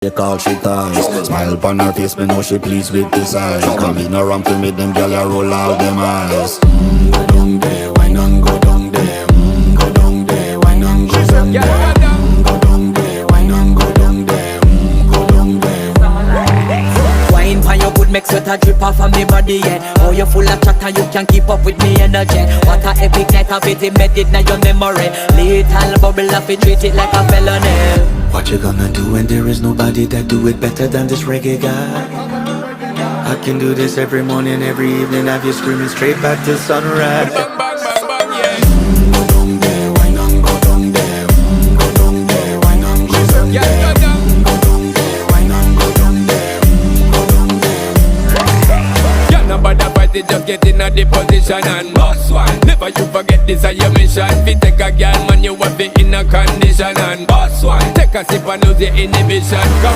They call she ties. Smile upon her face, me know she pleased with this eyes. Come in around to me, them gyal a roll out them eyes. Go down there, why not go down there? Go down there, why not go down there? Go down there, why not go down there? Go down there. Wine pan your good, make sweat a drip off of me body, yeah. Oh, you full of chatter, you can't keep up with me energy. What a epic night of it, embedded in your memory. Little bubble of it, treat it like a felony. What you gonna do when there is nobody that do it better than this reggae guy? I can do this every morning, every evening, have you screaming straight back to sunrise. Bang, bang, bang, bang, yeah. Go down there, why not go down there? Go down there, why not go down Yeah, there? go down. Go down there, why not go down there? Go down there. Yeah, nobody fight it, just get in a the position and boss one. Never you forget this is your mission. Fi take a girl, man, you have it in a condition and boss one. Take a sip and lose your inhibition. Come